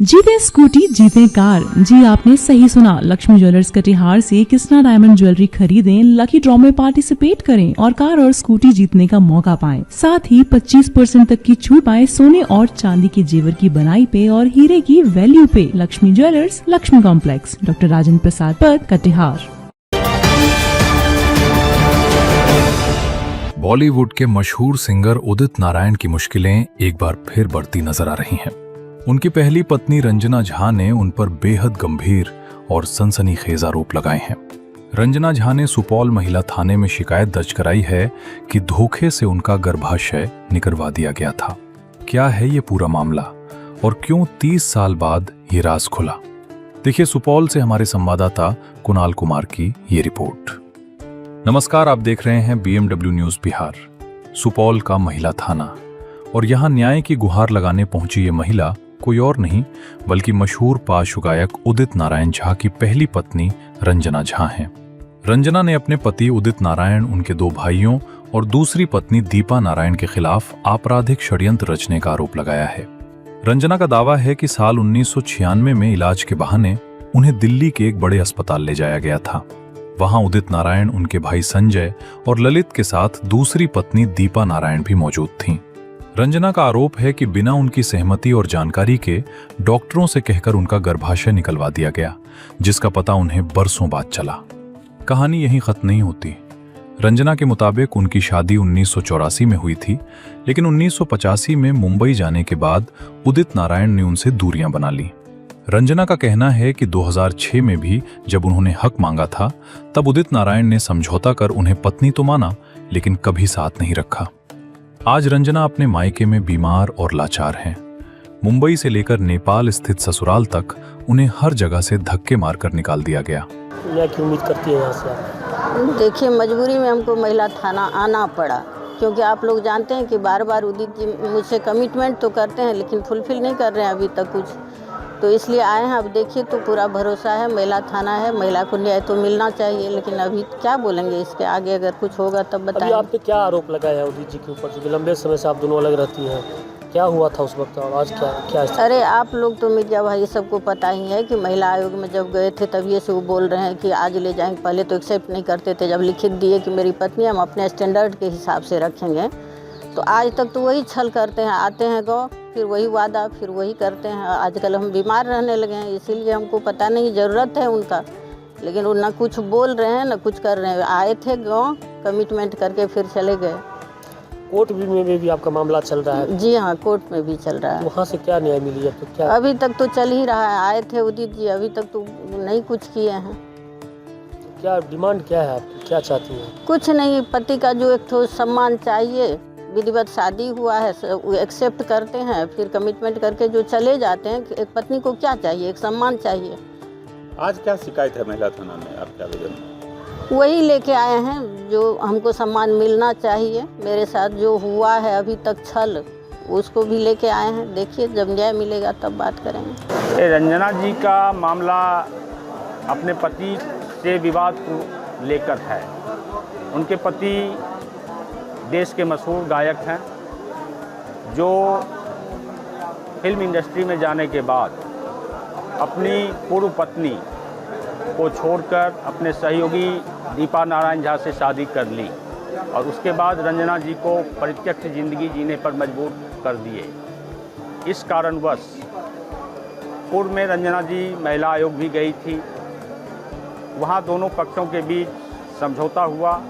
जीते स्कूटी जीते कार। जी आपने सही सुना, लक्ष्मी ज्वेलर्स कटिहार से कृष्णा डायमंड ज्वेलरी खरीदें, लकी ड्रॉ में पार्टिसिपेट करें और कार और स्कूटी जीतने का मौका पाएं। साथ ही 25% तक की छूट पाएं सोने और चांदी के जेवर की बनाई पे और हीरे की वैल्यू पे। Lakshmi jewellers, Lakshmi complex, doctor Rajendra Prasad पथ, कटिहार। बॉलीवुड के मशहूर सिंगर उदित नारायण की मुश्किलें एक बार फिर बढ़ती नजर आ रही हैं। उनकी पहली पत्नी रंजना झा ने उन पर बेहद गंभीर और सनसनीखेज आरोप लगाए हैं। रंजना झा ने सुपौल महिला थाने में शिकायत दर्ज कराई है कि धोखे से उनका गर्भाशय निकलवा दिया गया था। क्या है ये पूरा मामला और क्यों 30 साल बाद ये राज खुला? देखिए सुपौल से हमारे संवाददाता कुणाल कुमार की ये रिपोर्ट। नमस्कार, आप देख रहे हैं BMW न्यूज बिहार। सुपौल का महिला थाना और यहाँ न्याय की गुहार लगाने पहुंची ये महिला कोई और नहीं बल्कि मशहूर पार्श्व गायक उदित नारायण झा की पहली पत्नी रंजना झा हैं। रंजना ने अपने पति उदित नारायण, उनके 2 भाइयों और दूसरी पत्नी दीपा नारायण के खिलाफ आपराधिक षड्यंत्र रचने का आरोप लगाया है। रंजना का दावा है कि साल 1996 में इलाज के बहाने उन्हें दिल्ली के एक बड़े अस्पताल ले जाया गया था। वहां उदित नारायण, उनके भाई संजय और ललित के साथ दूसरी पत्नी दीपा नारायण भी मौजूद थीं। रंजना का आरोप है कि बिना उनकी सहमति और जानकारी के डॉक्टरों से कहकर उनका गर्भाशय निकलवा दिया गया, जिसका पता उन्हें बरसों बाद चला। कहानी यहीं खत्म नहीं होती। रंजना के मुताबिक उनकी शादी 1984 में हुई थी, लेकिन 1985 में मुंबई जाने के बाद उदित नारायण ने उनसे दूरियां बना ली। रंजना का कहना है कि 2006 में भी जब उन्होंने हक मांगा था, तब उदित नारायण ने समझौता कर उन्हें पत्नी तो माना, लेकिन कभी साथ नहीं रखा। आज रंजना अपने मायके में बीमार और लाचार हैं। मुंबई से लेकर नेपाल स्थित ससुराल तक उन्हें हर जगह से धक्के मारकर निकाल दिया गया। क्या की उम्मीद करती है यहाँ से आप? देखिए, मजबूरी में हमको महिला थाना आना पड़ा, क्योंकि आप लोग जानते हैं कि बार बार उदित जी मुझसे कमिटमेंट तो करते हैं लेकिन फुलफिल नहीं कर रहे हैं अभी तक कुछ, तो इसलिए आए हैं। अब देखिए तो पूरा भरोसा है, महिला थाना है, महिला को न्याय तो मिलना चाहिए, लेकिन अभी क्या बोलेंगे इसके आगे, अगर कुछ होगा तब बताएं। अभी आप पे क्या आरोप लगाया है उदित जी के ऊपर, जो लंबे समय से आप दोनों अलग रहती हैं? क्या हुआ था उस वक्त और आज क्या? अरे आप लोग तो मीडिया भाई सबको पता ही है कि महिला आयोग में जब गए थे तब ये से वो बोल रहे हैं कि आज ले जाएंगे। पहले तो एक्सेप्ट नहीं करते थे, जब लिखित दिए कि मेरी पत्नी हम अपने स्टैंडर्ड के हिसाब से रखेंगे, तो आज तक तो वही छल करते हैं। आते हैं गाँव, फिर वही वादा, फिर वही करते हैं। आजकल हम बीमार रहने लगे हैं, इसीलिए हमको पता नहीं ज़रूरत है उनका, लेकिन वो ना कुछ बोल रहे हैं ना कुछ कर रहे हैं। आए थे गाँव, कमिटमेंट करके फिर चले गए। कोर्ट में भी आपका मामला चल रहा है? जी हाँ, कोर्ट में भी चल रहा है। वहाँ से क्या न्याय मिली है? तो क्या अभी तक तो चल ही रहा है। आए थे उदित जी, अभी तक तो नहीं कुछ किए हैं। क्या डिमांड क्या है आपकी, क्या चाहती हैं? कुछ नहीं, पति का जो एक ठो सम्मान चाहिए। विधिवत शादी हुआ है, वो एक्सेप्ट करते हैं, फिर कमिटमेंट करके जो चले जाते हैं। एक पत्नी को क्या चाहिए? एक सम्मान चाहिए। आज क्या शिकायत है महिला थाना में, आप क्या आवेदन? वही लेके आए हैं, जो हमको सम्मान मिलना चाहिए। मेरे साथ जो हुआ है अभी तक छल, उसको भी लेके आए हैं। देखिए जब न्याय मिलेगा तब बात करेंगे। रंजना जी का मामला अपने पति से विवाद को लेकर है। उनके पति देश के मशहूर गायक हैं, जो फिल्म इंडस्ट्री में जाने के बाद अपनी पूर्व पत्नी को छोड़कर अपने सहयोगी दीपा नारायण झा से शादी कर ली और उसके बाद रंजना जी को परित्यक्त जिंदगी जीने पर मजबूर कर दिए। इस कारणवश पूर्व में रंजना जी महिला आयोग भी गई थी। वहाँ दोनों पक्षों के बीच समझौता हुआ,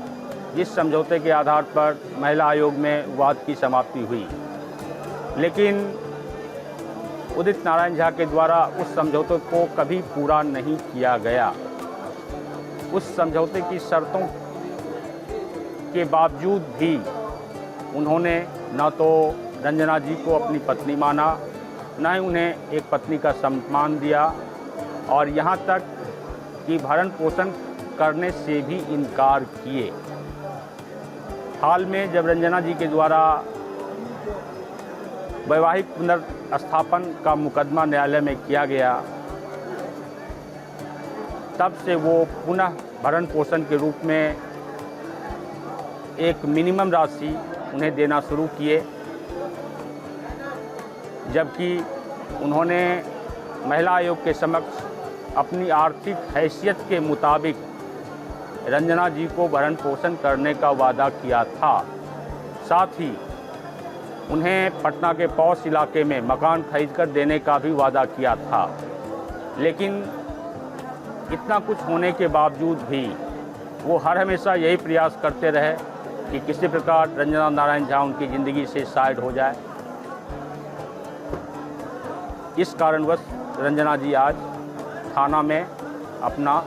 जिस समझौते के आधार पर महिला आयोग में वाद की समाप्ति हुई, लेकिन उदित नारायण झा के द्वारा उस समझौते को कभी पूरा नहीं किया गया। उस समझौते की शर्तों के बावजूद भी उन्होंने न तो रंजना जी को अपनी पत्नी माना, न ही उन्हें एक पत्नी का सम्मान दिया और यहाँ तक कि भरण पोषण करने से भी इनकार किए। हाल में जब रंजना जी के द्वारा वैवाहिक पुनर्स्थापन का मुकदमा न्यायालय में किया गया, तब से वो पुनः भरण पोषण के रूप में एक मिनिमम राशि उन्हें देना शुरू किए, जबकि उन्होंने महिला आयोग के समक्ष अपनी आर्थिक हैसियत के मुताबिक रंजना जी को भरण पोषण करने का वादा किया था। साथ ही उन्हें पटना के पॉश इलाके में मकान खरीदकर देने का भी वादा किया था। लेकिन इतना कुछ होने के बावजूद भी वो हर हमेशा यही प्रयास करते रहे कि किसी प्रकार रंजना नारायण झा उनकी ज़िंदगी से साइड हो जाए। इस कारणवश रंजना जी आज थाना में अपना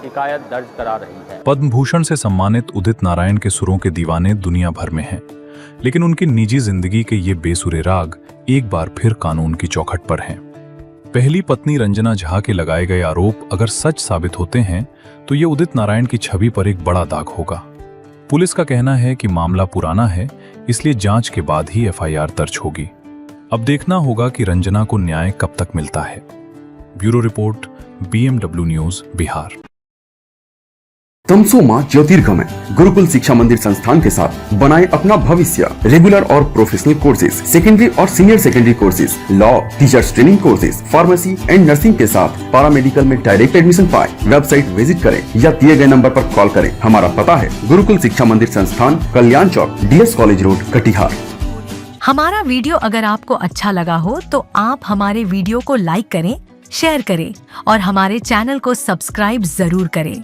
शिकायत दर्ज करा रही है। पद्म भूषण से सम्मानित उदित नारायण के सुरों के दीवाने दुनिया भर में हैं, लेकिन उनकी निजी जिंदगी के ये बेसुरे राग एक बार फिर कानून की चौखट पर हैं। पहली पत्नी रंजना झा के लगाए गए आरोप अगर सच साबित होते हैं तो ये उदित नारायण की छवि पर एक बड़ा दाग होगा। पुलिस का कहना है कि मामला पुराना है, इसलिए जांच के बाद ही एफआईआर दर्ज होगी। अब देखना होगा कि रंजना को न्याय कब तक मिलता है। Bureau report, BMW news, Bihar. तमसो मां ज्योतिर्गमय गुरुकुल शिक्षा मंदिर संस्थान के साथ बनाए अपना भविष्य। रेगुलर और प्रोफेशनल कोर्सेज, सेकेंडरी और senior secondary courses, law, teachers training courses, pharmacy and nursing के साथ पैरामेडिकल में डायरेक्ट एडमिशन पाए। वेबसाइट विजिट करें या दिए गए नंबर पर कॉल करें। हमारा पता है गुरुकुल शिक्षा मंदिर संस्थान, कल्याण चौक, DS कॉलेज रोड, कटिहार। हमारा वीडियो अगर आपको अच्छा लगा हो तो आप हमारे वीडियो को लाइक करें, शेयर करें और हमारे चैनल को सब्सक्राइब जरूर करें।